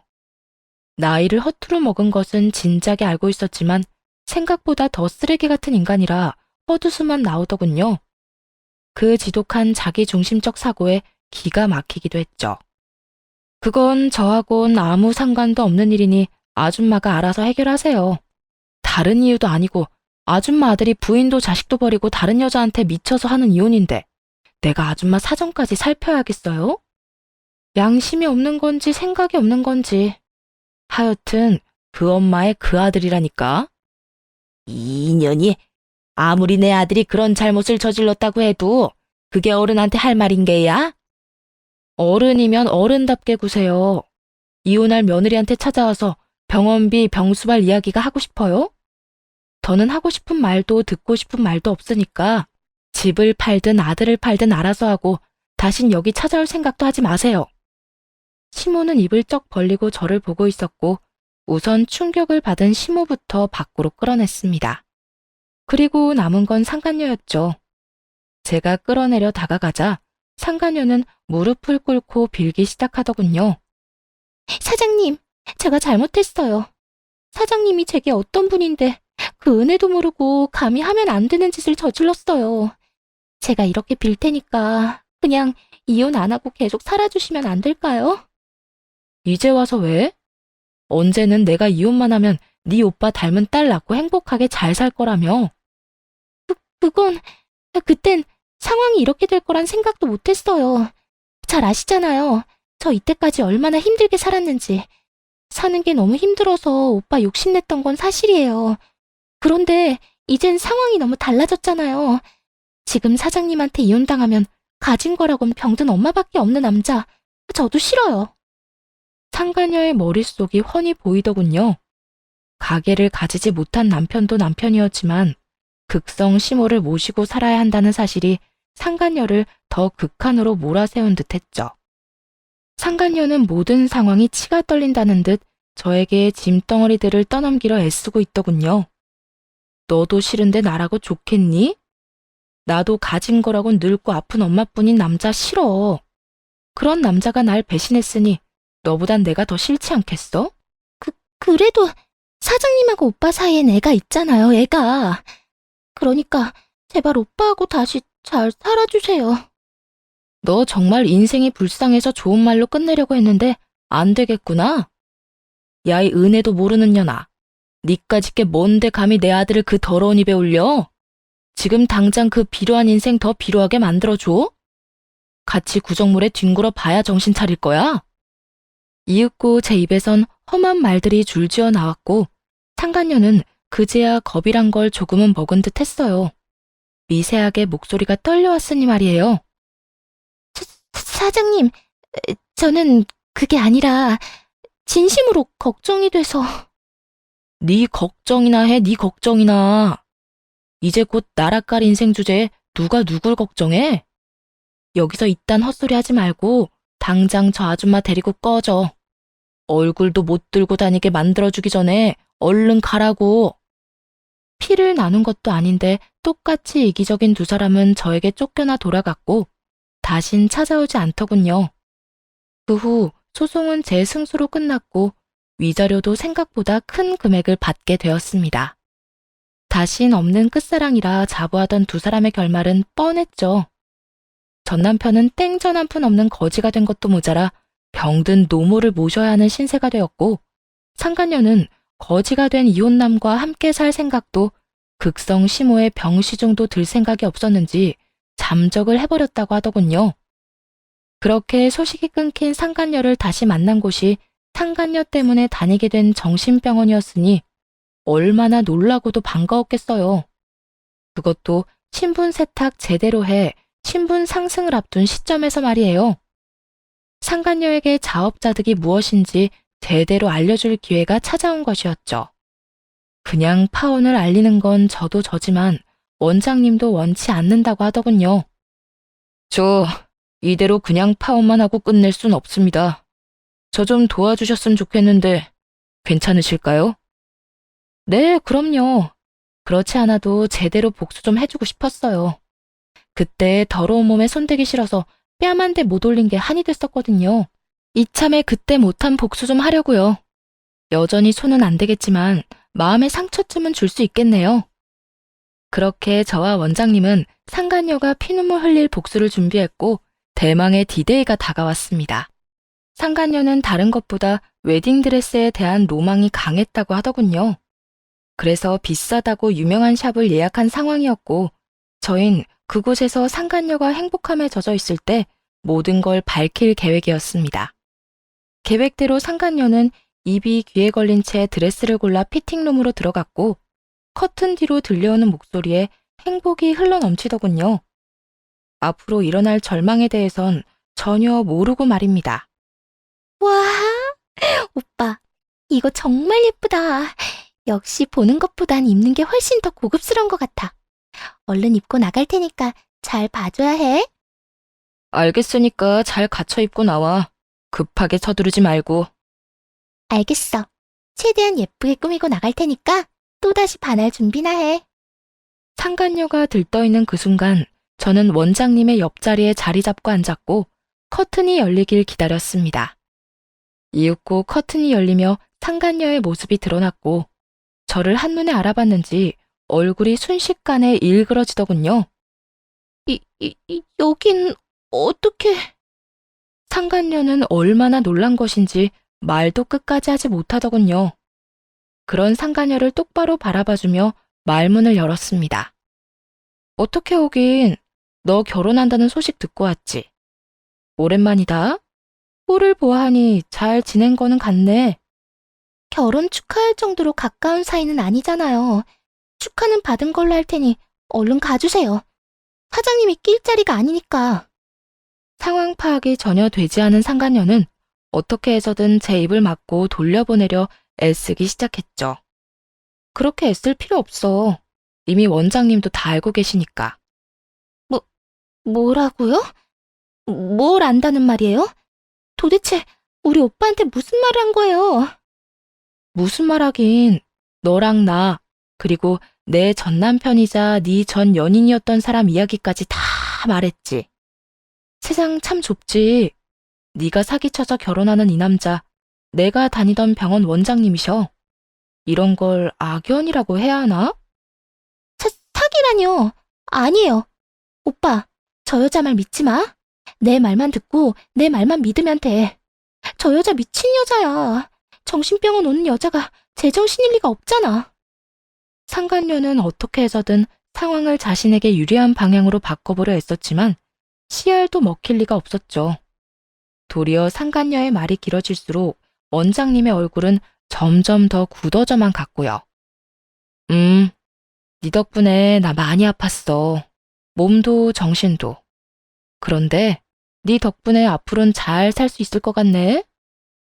나이를 허투루 먹은 것은 진작에 알고 있었지만 생각보다 더 쓰레기 같은 인간이라 헛웃음만 나오더군요. 그 지독한 자기중심적 사고에 기가 막히기도 했죠. 그건 저하고는 아무 상관도 없는 일이니 아줌마가 알아서 해결하세요. 다른 이유도 아니고 아줌마 아들이 부인도 자식도 버리고 다른 여자한테 미쳐서 하는 이혼인데 내가 아줌마 사정까지 살펴야겠어요? 양심이 없는 건지 생각이 없는 건지. 하여튼 그 엄마의 그 아들이라니까. 이 인연이 아무리 내 아들이 그런 잘못을 저질렀다고 해도 그게 어른한테 할 말인 게야? 어른이면 어른답게 구세요. 이혼할 며느리한테 찾아와서 병원비, 병수발 이야기가 하고 싶어요? 저는 하고 싶은 말도 듣고 싶은 말도 없으니까 집을 팔든 아들을 팔든 알아서 하고 다신 여기 찾아올 생각도 하지 마세요. 시모는 입을 쩍 벌리고 저를 보고 있었고 우선 충격을 받은 시모부터 밖으로 끌어냈습니다. 그리고 남은 건 상간녀였죠. 제가 끌어내려 다가가자 상간녀는 무릎을 꿇고 빌기 시작하더군요. 사장님, 제가 잘못했어요. 사장님이 제게 어떤 분인데 그 은혜도 모르고 감히 하면 안 되는 짓을 저질렀어요. 제가 이렇게 빌 테니까 그냥 이혼 안 하고 계속 살아주시면 안 될까요? 이제 와서 왜? 언제는 내가 이혼만 하면 네 오빠 닮은 딸 낳고 행복하게 잘 살 거라며. 그건 그땐 상황이 이렇게 될 거란 생각도 못했어요. 잘 아시잖아요. 저 이때까지 얼마나 힘들게 살았는지. 사는 게 너무 힘들어서 오빠 욕심냈던 건 사실이에요. 그런데 이젠 상황이 너무 달라졌잖아요. 지금 사장님한테 이혼당하면 가진 거라곤 병든 엄마밖에 없는 남자. 저도 싫어요. 상가녀의 머릿속이 훤히 보이더군요. 가게를 가지지 못한 남편도 남편이었지만 극성 시모를 모시고 살아야 한다는 사실이 상간녀를 더 극한으로 몰아세운 듯했죠. 상간녀는 모든 상황이 치가 떨린다는 듯 저에게 짐덩어리들을 떠넘기려 애쓰고 있더군요. 너도 싫은데 나라고 좋겠니? 나도 가진 거라곤 늙고 아픈 엄마뿐인 남자 싫어. 그런 남자가 날 배신했으니 너보단 내가 더 싫지 않겠어? 그래도 사장님하고 오빠 사이엔 애가 있잖아요, 애가. 그러니까 제발 오빠하고 다시 잘 살아주세요. 너 정말 인생이 불쌍해서 좋은 말로 끝내려고 했는데 안 되겠구나. 야, 이 은혜도 모르는 년아. 니까짓 게 뭔데 감히 내 아들을 그 더러운 입에 올려? 지금 당장 그 비루한 인생 더 비루하게 만들어줘? 같이 구정물에 뒹굴어 봐야 정신 차릴 거야? 이윽고 제 입에선 험한 말들이 줄지어 나왔고 상간녀는 그제야 겁이란 걸 조금은 먹은 듯 했어요. 미세하게 목소리가 떨려왔으니 말이에요. 사장님, 저는 그게 아니라 진심으로 걱정이 돼서. 네 걱정이나 해, 네 걱정이나. 이제 곧 나락갈 인생 주제에 누가 누굴 걱정해? 여기서 이딴 헛소리 하지 말고 당장 저 아줌마 데리고 꺼져. 얼굴도 못 들고 다니게 만들어주기 전에 얼른 가라고. 피를 나눈 것도 아닌데 똑같이 이기적인 두 사람은 저에게 쫓겨나 돌아갔고 다신 찾아오지 않더군요. 그 후 소송은 제 승소로 끝났고 위자료도 생각보다 큰 금액을 받게 되었습니다. 다신 없는 끝사랑이라 자부하던 두 사람의 결말은 뻔했죠. 전 남편은 땡전 한 푼 없는 거지가 된 것도 모자라 병든 노모를 모셔야 하는 신세가 되었고 상간녀는 거지가 된 이혼남과 함께 살 생각도 극성 시모의 병시중도 들 생각이 없었는지 잠적을 해버렸다고 하더군요. 그렇게 소식이 끊긴 상간녀를 다시 만난 곳이 상간녀 때문에 다니게 된 정신병원이었으니 얼마나 놀라고도 반가웠겠어요. 그것도 신분 세탁 제대로 해 신분 상승을 앞둔 시점에서 말이에요. 상간녀에게 자업자득이 무엇인지 제대로 알려줄 기회가 찾아온 것이었죠. 그냥 파혼을 알리는 건 저도 저지만 원장님도 원치 않는다고 하더군요. 줘, 이대로 그냥 파혼만 하고 끝낼 순 없습니다. 저 좀 도와주셨으면 좋겠는데 괜찮으실까요? 네, 그럼요. 그렇지 않아도 제대로 복수 좀 해주고 싶었어요. 그때 더러운 몸에 손대기 싫어서 뺨 한 대 못 올린 게 한이 됐었거든요. 이참에 그때 못한 복수 좀 하려고요. 여전히 손은 안 되겠지만 마음의 상처쯤은 줄 수 있겠네요. 그렇게 저와 원장님은 상간녀가 피눈물 흘릴 복수를 준비했고 대망의 디데이가 다가왔습니다. 상간녀는 다른 것보다 웨딩드레스에 대한 로망이 강했다고 하더군요. 그래서 비싸다고 유명한 샵을 예약한 상황이었고 저흰 그곳에서 상간녀가 행복함에 젖어 있을 때 모든 걸 밝힐 계획이었습니다. 계획대로 상간녀는 입이 귀에 걸린 채 드레스를 골라 피팅룸으로 들어갔고 커튼 뒤로 들려오는 목소리에 행복이 흘러넘치더군요. 앞으로 일어날 절망에 대해선 전혀 모르고 말입니다. 와, 오빠, 이거 정말 예쁘다. 역시 보는 것보단 입는 게 훨씬 더 고급스러운 것 같아. 얼른 입고 나갈 테니까 잘 봐줘야 해. 알겠으니까 잘 갖춰 입고 나와. 급하게 서두르지 말고. 알겠어. 최대한 예쁘게 꾸미고 나갈 테니까 또다시 반할 준비나 해. 상간녀가 들떠있는 그 순간 저는 원장님의 옆자리에 자리 잡고 앉았고 커튼이 열리길 기다렸습니다. 이윽고 커튼이 열리며 상간녀의 모습이 드러났고 저를 한눈에 알아봤는지 얼굴이 순식간에 일그러지더군요. 여긴 어떻게... 상간녀는 얼마나 놀란 것인지 말도 끝까지 하지 못하더군요. 그런 상간녀를 똑바로 바라봐주며 말문을 열었습니다. 어떻게 오긴, 너 결혼한다는 소식 듣고 왔지. 오랜만이다. 꼴을 보아하니 잘 지낸 거는 같네. 결혼 축하할 정도로 가까운 사이는 아니잖아요. 축하는 받은 걸로 할 테니 얼른 가주세요. 사장님이 낄 자리가 아니니까. 상황 파악이 전혀 되지 않은 상간녀는 어떻게 해서든 제 입을 막고 돌려보내려 애쓰기 시작했죠. 그렇게 애쓸 필요 없어. 이미 원장님도 다 알고 계시니까. 뭐라고요? 뭘 안다는 말이에요? 도대체 우리 오빠한테 무슨 말을 한 거예요? 무슨 말하긴. 너랑 나, 그리고 내 전 남편이자 네 전 연인이었던 사람 이야기까지 다 말했지. 세상 참 좁지. 네가 사기쳐서 결혼하는 이 남자, 내가 다니던 병원 원장님이셔. 이런 걸 악연이라고 해야 하나? 사기라뇨. 아니에요. 오빠, 저 여자 말 믿지 마. 내 말만 듣고 내 말만 믿으면 돼. 저 여자 미친 여자야. 정신병원 오는 여자가 제정신일 리가 없잖아. 상간녀는 어떻게 해서든 상황을 자신에게 유리한 방향으로 바꿔보려 했었지만 씨알도 먹힐 리가 없었죠. 도리어 상간녀의 말이 길어질수록 원장님의 얼굴은 점점 더 굳어져만 갔고요. 네 덕분에 나 많이 아팠어. 몸도 정신도. 그런데 네 덕분에 앞으로는 잘 살 수 있을 것 같네?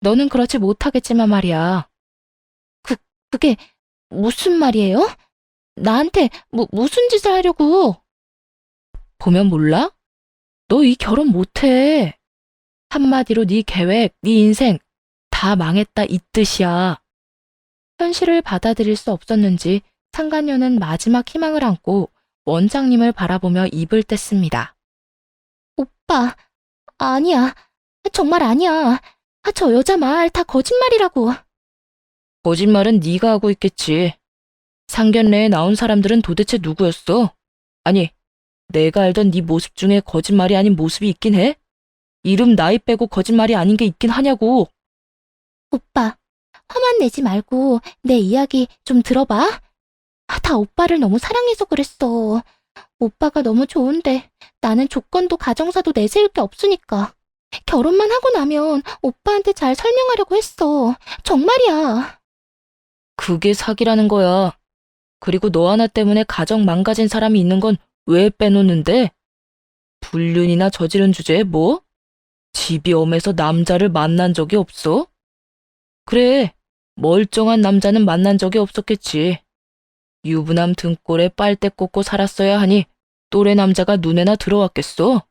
너는 그렇지 못하겠지만 말이야. 그게 무슨 말이에요? 나한테 무슨 짓을 하려고? 보면 몰라? 너 이 결혼 못해. 한마디로 네 계획, 네 인생 다 망했다 이 뜻이야. 현실을 받아들일 수 없었는지 상간녀는 마지막 희망을 안고 원장님을 바라보며 입을 뗐습니다. 오빠, 아니야. 정말 아니야. 저 여자 말 다 거짓말이라고. 거짓말은 네가 하고 있겠지. 상견례에 나온 사람들은 도대체 누구였어? 아니, 내가 알던 네 모습 중에 거짓말이 아닌 모습이 있긴 해? 이름 나이 빼고 거짓말이 아닌 게 있긴 하냐고. 오빠, 화만 내지 말고 내 이야기 좀 들어봐. 다 오빠를 너무 사랑해서 그랬어. 오빠가 너무 좋은데 나는 조건도 가정사도 내세울 게 없으니까. 결혼만 하고 나면 오빠한테 잘 설명하려고 했어. 정말이야. 그게 사기라는 거야. 그리고 너 하나 때문에 가정 망가진 사람이 있는 건 왜 빼놓는데? 불륜이나 저지른 주제에 뭐? 집이 엄해서 남자를 만난 적이 없어? 그래, 멀쩡한 남자는 만난 적이 없었겠지. 유부남 등골에 빨대 꽂고 살았어야 하니 또래 남자가 눈에나 들어왔겠어?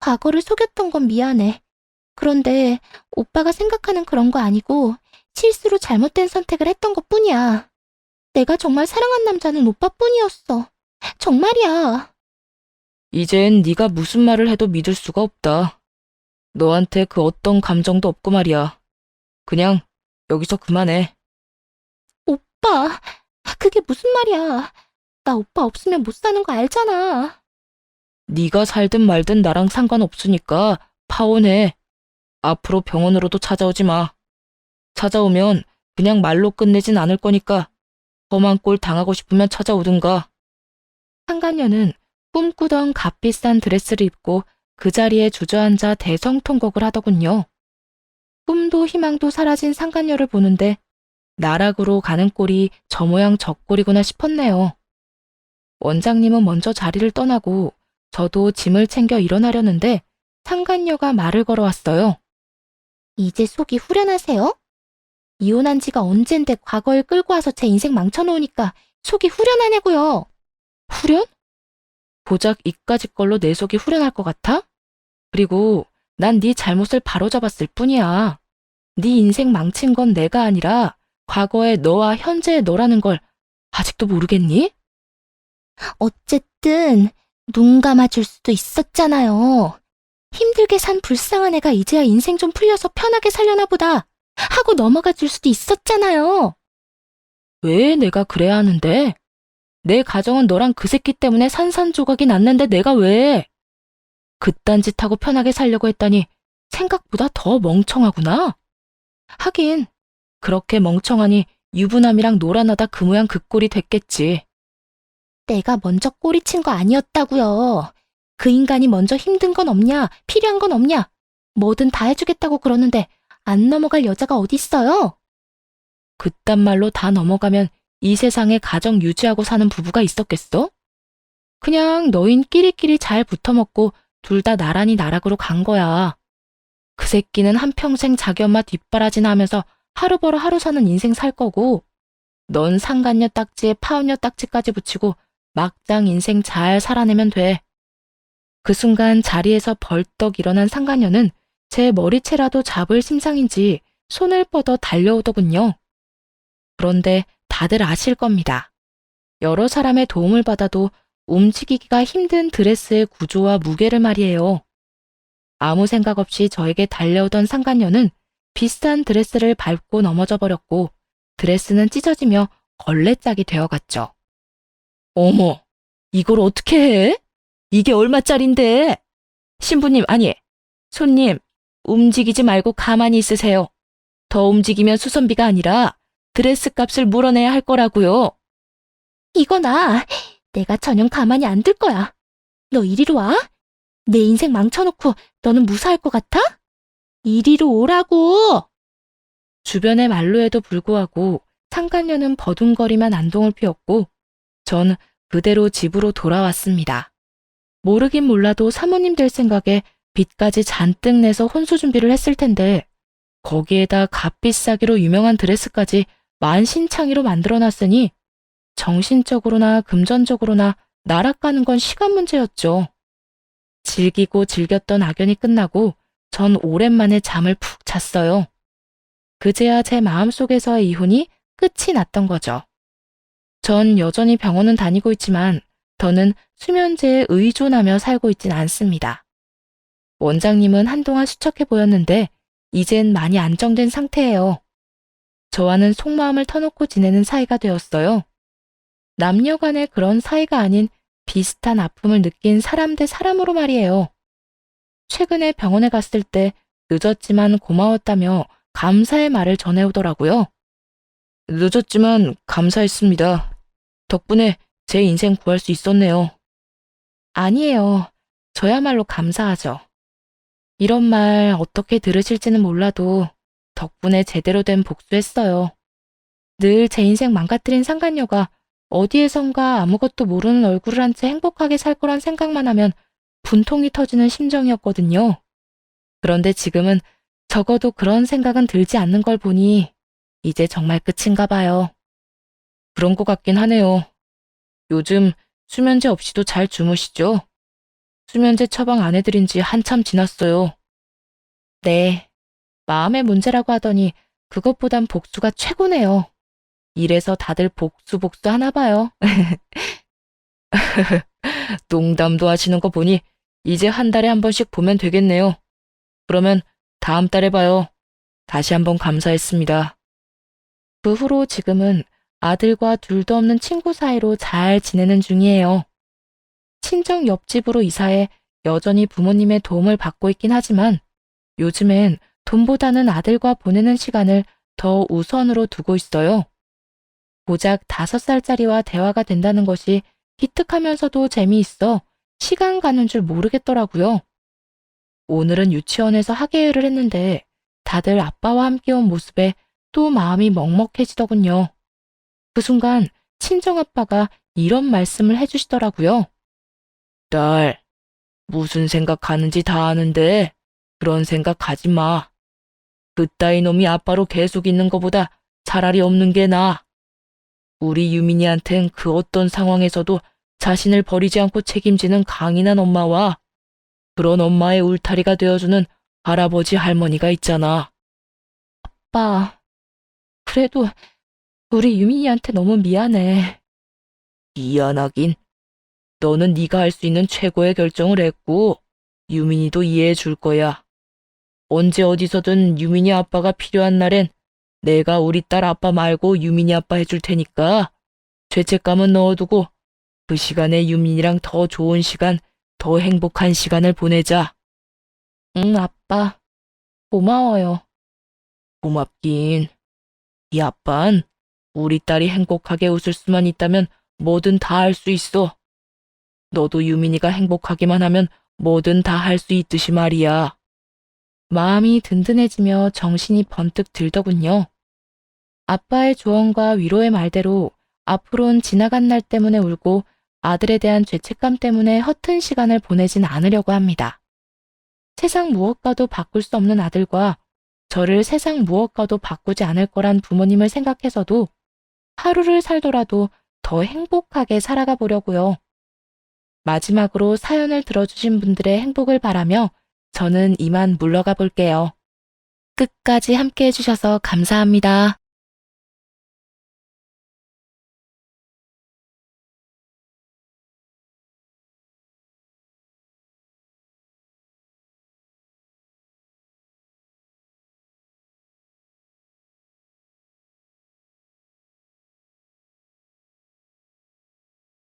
과거를 속였던 건 미안해. 그런데 오빠가 생각하는 그런 거 아니고 실수로 잘못된 선택을 했던 것뿐이야. 내가 정말 사랑한 남자는 오빠뿐이었어. 정말이야. 이젠 네가 무슨 말을 해도 믿을 수가 없다. 너한테 그 어떤 감정도 없고 말이야. 그냥 여기서 그만해. 오빠, 그게 무슨 말이야. 나 오빠 없으면 못 사는 거 알잖아. 네가 살든 말든 나랑 상관없으니까 파혼해. 앞으로 병원으로도 찾아오지 마. 찾아오면 그냥 말로 끝내진 않을 거니까 험한 꼴 당하고 싶으면 찾아오든가. 상간녀는 꿈꾸던 값비싼 드레스를 입고 그 자리에 주저앉아 대성통곡을 하더군요. 꿈도 희망도 사라진 상간녀를 보는데 나락으로 가는 꼴이 저 모양 저 꼴이구나 싶었네요. 원장님은 먼저 자리를 떠나고 저도 짐을 챙겨 일어나려는데 상간녀가 말을 걸어왔어요. 이제 속이 후련하세요? 이혼한 지가 언젠데 과거를 끌고 와서 제 인생 망쳐놓으니까 속이 후련하냐고요. 후련? 고작 이까짓 걸로 내 속이 후련할 것 같아? 그리고 난 네 잘못을 바로잡았을 뿐이야. 네 인생 망친 건 내가 아니라 과거의 너와 현재의 너라는 걸 아직도 모르겠니? 어쨌든 눈 감아줄 수도 있었잖아요. 힘들게 산 불쌍한 애가 이제야 인생 좀 풀려서 편하게 살려나 보다 하고 넘어가 줄 수도 있었잖아요. 왜 내가 그래야 하는데? 내 가정은 너랑 그 새끼 때문에 산산조각이 났는데 내가 왜? 그딴 짓 하고 편하게 살려고 했더니 생각보다 더 멍청하구나. 하긴 그렇게 멍청하니 유부남이랑 놀아나다 그 모양 그 꼴이 됐겠지. 내가 먼저 꼬리친 거 아니었다고요. 그 인간이 먼저 힘든 건 없냐, 필요한 건 없냐, 뭐든 다 해주겠다고 그러는데 안 넘어갈 여자가 어딨어요? 그딴 말로 다 넘어가면 이 세상에 가정 유지하고 사는 부부가 있었겠어? 그냥 너흰 끼리끼리 잘 붙어먹고 둘 다 나란히 나락으로 간 거야. 그 새끼는 한평생 자기 엄마 뒷바라지나 하면서 하루 벌어 하루 사는 인생 살 거고 넌 상간녀 딱지에 파혼녀 딱지까지 붙이고 막장 인생 잘 살아내면 돼. 그 순간 자리에서 벌떡 일어난 상간녀는 제 머리채라도 잡을 심상인지 손을 뻗어 달려오더군요. 그런데 다들 아실 겁니다. 여러 사람의 도움을 받아도 움직이기가 힘든 드레스의 구조와 무게를 말이에요. 아무 생각 없이 저에게 달려오던 상간녀는 비싼 드레스를 밟고 넘어져 버렸고 드레스는 찢어지며 걸레짝이 되어갔죠. 어머, 이걸 어떻게 해? 이게 얼마짜린데? 신부님, 아니, 손님, 움직이지 말고 가만히 있으세요. 더 움직이면 수선비가 아니라 드레스 값을 물어내야 할 거라고요. 이거나 내가 전혀 가만히 안 둘 거야. 너 이리로 와. 내 인생 망쳐놓고 너는 무사할 것 같아? 이리로 오라고. 주변의 말로에도 불구하고 상간녀는 버둥거리만 안동을 피웠고 전 그대로 집으로 돌아왔습니다. 모르긴 몰라도 사모님 될 생각에 빚까지 잔뜩 내서 혼수 준비를 했을 텐데 거기에다 값비싸기로 유명한 드레스까지 만신창이로 만들어놨으니 정신적으로나 금전적으로나 날아가는 건 시간 문제였죠. 즐기고 즐겼던 악연이 끝나고 전 오랜만에 잠을 푹 잤어요. 그제야 제 마음속에서의 이혼이 끝이 났던 거죠. 전 여전히 병원은 다니고 있지만 더는 수면제에 의존하며 살고 있진 않습니다. 원장님은 한동안 수척해 보였는데 이젠 많이 안정된 상태예요. 저와는 속마음을 터놓고 지내는 사이가 되었어요. 남녀 간의 그런 사이가 아닌 비슷한 아픔을 느낀 사람 대 사람으로 말이에요. 최근에 병원에 갔을 때 늦었지만 고마웠다며 감사의 말을 전해오더라고요. 늦었지만 감사했습니다. 덕분에 제 인생 구할 수 있었네요. 아니에요. 저야말로 감사하죠. 이런 말 어떻게 들으실지는 몰라도 덕분에 제대로 된 복수했어요. 늘 제 인생 망가뜨린 상간녀가 어디에선가 아무것도 모르는 얼굴을 한 채 행복하게 살 거란 생각만 하면 분통이 터지는 심정이었거든요. 그런데 지금은 적어도 그런 생각은 들지 않는 걸 보니 이제 정말 끝인가 봐요. 그런 것 같긴 하네요. 요즘 수면제 없이도 잘 주무시죠? 수면제 처방 안 해드린 지 한참 지났어요. 네, 마음의 문제라고 하더니 그것보단 복수가 최고네요. 이래서 다들 복수 하나 봐요. 농담도 하시는 거 보니 이제 한 달에 한 번씩 보면 되겠네요. 그러면 다음 달에 봐요. 다시 한번 감사했습니다. 그 후로 지금은 아들과 둘도 없는 친구 사이로 잘 지내는 중이에요. 친정 옆집으로 이사해 여전히 부모님의 도움을 받고 있긴 하지만 요즘엔 돈보다는 아들과 보내는 시간을 더 우선으로 두고 있어요. 고작 5살짜리와 대화가 된다는 것이 기특하면서도 재미있어 시간 가는 줄 모르겠더라고요. 오늘은 유치원에서 학예회를 했는데 다들 아빠와 함께 온 모습에 또 마음이 먹먹해지더군요. 그 순간 친정아빠가 이런 말씀을 해주시더라고요. 딸, 무슨 생각하는지 다 아는데 그런 생각 하지 마. 그따위 놈이 아빠로 계속 있는 것보다 차라리 없는 게 나아. 우리 유민이한텐 그 어떤 상황에서도 자신을 버리지 않고 책임지는 강인한 엄마와 그런 엄마의 울타리가 되어주는 할아버지 할머니가 있잖아. 아빠, 그래도 우리 유민이한테 너무 미안해. 미안하긴. 너는 네가 할 수 있는 최고의 결정을 했고 유민이도 이해해 줄 거야. 언제 어디서든 유민이 아빠가 필요한 날엔 내가 우리 딸 아빠 말고 유민이 아빠 해줄 테니까 죄책감은 넣어두고 그 시간에 유민이랑 더 좋은 시간, 더 행복한 시간을 보내자. 응, 아빠. 고마워요. 고맙긴. 이 아빤 우리 딸이 행복하게 웃을 수만 있다면 뭐든 다 할 수 있어. 너도 유민이가 행복하기만 하면 뭐든 다 할 수 있듯이 말이야. 마음이 든든해지며 정신이 번뜩 들더군요. 아빠의 조언과 위로의 말대로 앞으론 지나간 날 때문에 울고 아들에 대한 죄책감 때문에 허튼 시간을 보내진 않으려고 합니다. 세상 무엇과도 바꿀 수 없는 아들과 저를 세상 무엇과도 바꾸지 않을 거란 부모님을 생각해서도 하루를 살더라도 더 행복하게 살아가 보려고요. 마지막으로 사연을 들어주신 분들의 행복을 바라며 저는 이만 물러가 볼게요. 끝까지 함께 해주셔서 감사합니다.